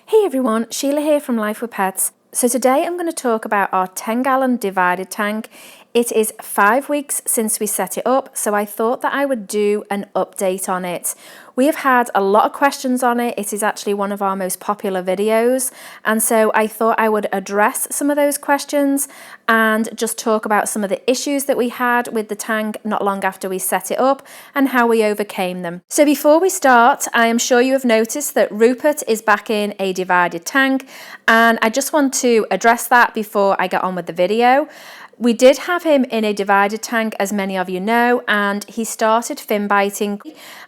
Hey everyone, Sheila here from Life with Pets. So today I'm going to talk about our 10-gallon divided tank. It is 5 weeks since we set it up, so I thought that I would do an update on it. We have had a lot of questions on it. It is actually one of our most popular videos, and so I thought I would address some of those questions and just talk about some of the issues that we had with the tank not long after we set it up and how we overcame them. So before we start, I am sure you have noticed that Rupert is back in a divided tank, and I just want to address that before I get on with the video. We did have him in a divided tank, as many of you know, and he started fin biting,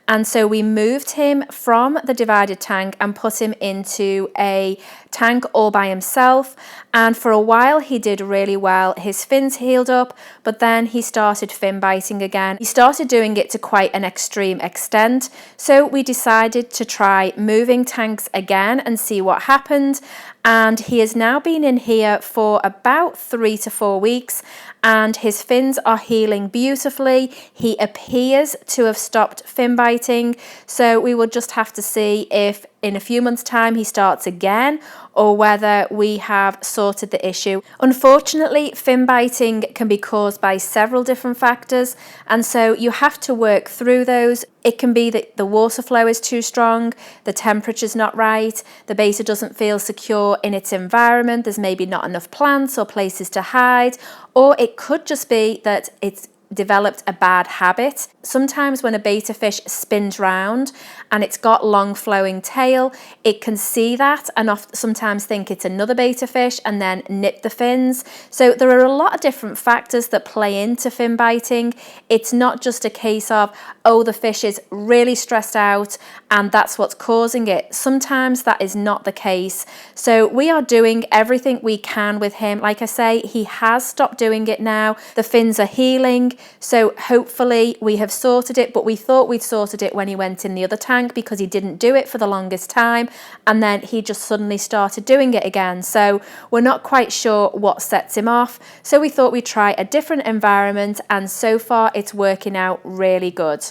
and so we moved him from the divided tank and put him into a tank all by himself, and for a while he did really well. His fins healed up, but then he started fin biting again. He started doing it to quite an extreme extent, so we decided to try moving tanks again and see what happened. And he has now been in here for about 3 to 4 weeks, and his fins are healing beautifully. He appears to have stopped fin biting, so we will just have to see if in a few months' time he starts again or whether we have sorted the issue. Unfortunately, fin biting can be caused by several different factors, and so you have to work through those. It can be that the water flow is too strong, the temperature's not right, the betta doesn't feel secure in its environment, there's maybe not enough plants or places to hide, or it could just be that it's developed a bad habit. Sometimes when a betta fish spins round and it's got long flowing tail, it can see that and sometimes think it's another betta fish and then nip the fins. So there are a lot of different factors that play into fin biting. It's not just a case of, oh, the fish is really stressed out and that's what's causing it. Sometimes that is not the case. So we are doing everything we can with him. Like I say, he has stopped doing it now. The fins are healing. So hopefully we have sorted it, but we thought we'd sorted it when he went in the other tank because he didn't do it for the longest time, and then he just suddenly started doing it again. So we're not quite sure what sets him off. So we thought we'd try a different environment, and so far it's working out really good.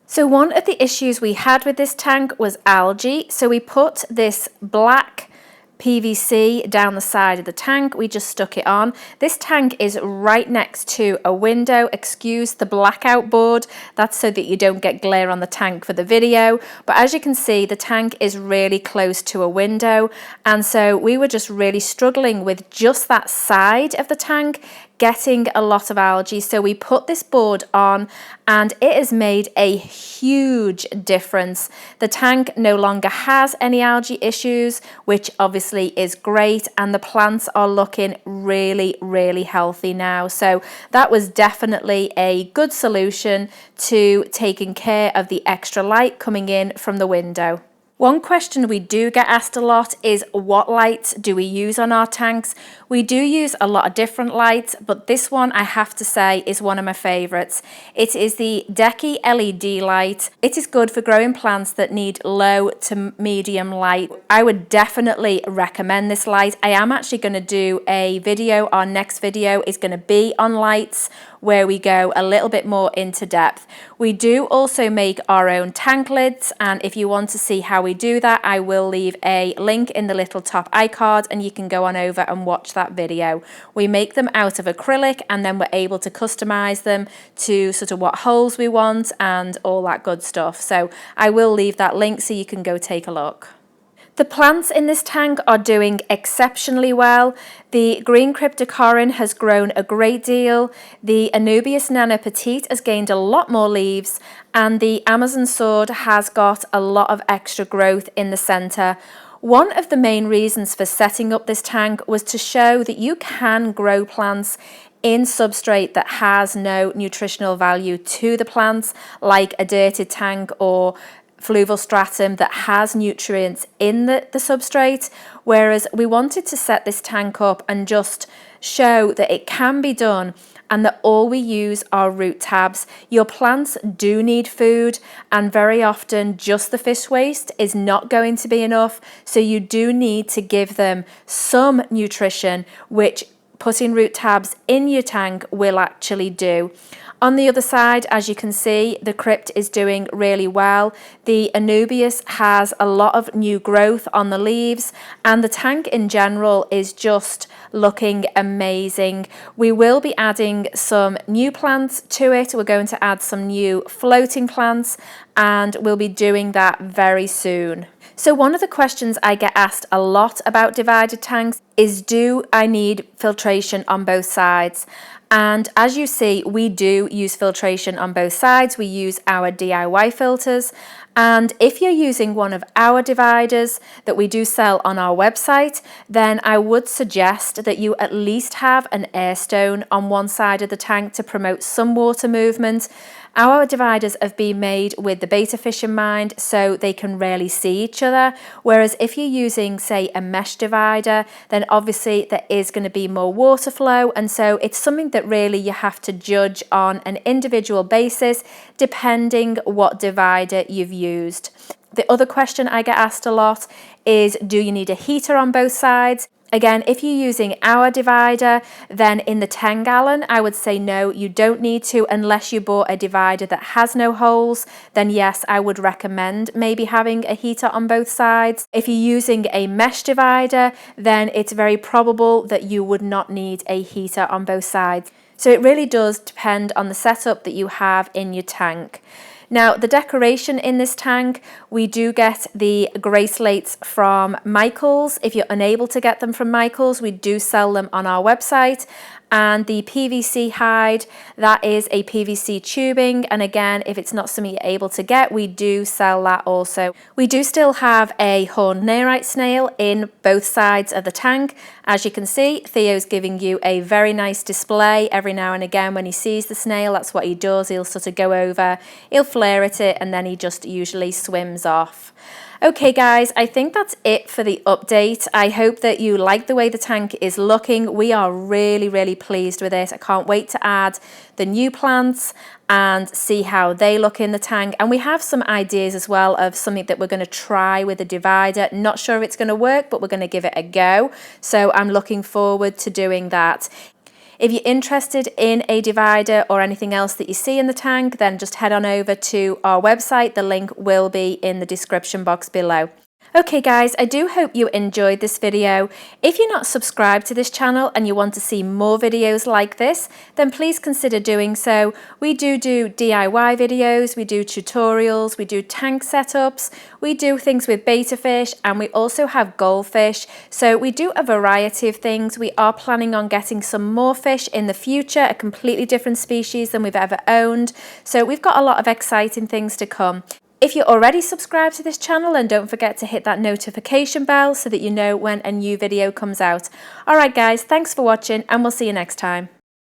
So one of the issues we had with this tank was algae. So we put this black PVC down the side of the tank. We just stuck it on. This tank is right next to a window. Excuse the blackout board. That's so that you don't get glare on the tank for the video. But as you can see, the tank is really close to a window. And so we were just really struggling with just that side of the tank getting a lot of algae. So we put this board on and it has made a huge difference. The tank no longer has any algae issues, which obviously is great, and the plants are looking really, really healthy now. So that was definitely a good solution to taking care of the extra light coming in from the window. One question we do get asked a lot is, what lights do we use on our tanks? We do use a lot of different lights, but this one I have to say is one of my favourites. It is the Deckey LED light. It is good for growing plants that need low to medium light. I would definitely recommend this light. I am actually going to do a video. Our next video is going to be on lights, where we go a little bit more into depth. We do also make our own tank lids, and if you want to see how we do that, I will leave a link in the little top iCard and you can go on over and watch that video. We make them out of acrylic, and then we're able to customize them to sort of what holes we want and all that good stuff. So I will leave that link so you can go take a look. The plants in this tank are doing exceptionally well. The green cryptocorin has grown a great deal. The Anubias nana petite has gained a lot more leaves, and the Amazon sword has got a lot of extra growth in the center. One of the main reasons for setting up this tank was to show that you can grow plants in substrate that has no nutritional value to the plants, like a dirted tank or fluval stratum that has nutrients in the substrate, whereas we wanted to set this tank up and just show that it can be done and that all we use are root tabs. Your plants do need food, and very often just the fish waste is not going to be enough, so you do need to give them some nutrition, which putting root tabs in your tank will actually do. On the other side, as you can see, the crypt is doing really well. The Anubias has a lot of new growth on the leaves, and the tank in general is just looking amazing. We will be adding some new plants to it. We're going to add some new floating plants, and we'll be doing that very soon. So one of the questions I get asked a lot about divided tanks is, do I need filtration on both sides? And as you see, we do use filtration on both sides. We use our DIY filters. And if you're using one of our dividers that we do sell on our website, then I would suggest that you at least have an air stone on one side of the tank to promote some water movement. Our dividers have been made with the betta fish in mind, so they can rarely see each other. Whereas if you're using, say, a mesh divider, then obviously there is going to be more water flow. And so it's something that really you have to judge on an individual basis, depending what divider you've used. The other question I get asked a lot is, do you need a heater on both sides? Again, if you're using our divider, then in the 10 gallon, I would say no, you don't need to, unless you bought a divider that has no holes. Then yes, I would recommend maybe having a heater on both sides. If you're using a mesh divider, then it's very probable that you would not need a heater on both sides. So it really does depend on the setup that you have in your tank. Now, the decoration in this tank, we do get the grey slates from Michaels. If you're unable to get them from Michaels, we do sell them on our website. And the PVC hide, that is a PVC tubing. And again, if it's not something you're able to get, we do sell that also. We do still have a horned nerite snail in both sides of the tank. As you can see, Theo's giving you a very nice display. Every now and again when he sees the snail, that's what he does. He'll sort of go over, he'll flare at it, and then he just usually swims off. Okay guys, I think that's it for the update. I hope that you like the way the tank is looking. We are really pleased with it. I can't wait to add the new plants and see how they look in the tank. And we have some ideas as well of something that we're going to try with a divider. Not sure if it's going to work, but we're going to give it a go. So I'm looking forward to doing that. If you're interested in a divider or anything else that you see in the tank, then just head on over to our website. The link will be in the description box below. Okay guys, I do hope you enjoyed this video. If you're not subscribed to this channel and you want to see more videos like this, then please consider doing so. We do DIY videos, we do tutorials, we do tank setups, we do things with betta fish, and we also have goldfish. So we do a variety of things. We are planning on getting some more fish in the future, a completely different species than we've ever owned. So we've got a lot of exciting things to come. If you're already subscribed to this channel, then don't forget to hit that notification bell so that you know when a new video comes out. Alright guys, thanks for watching, and we'll see you next time.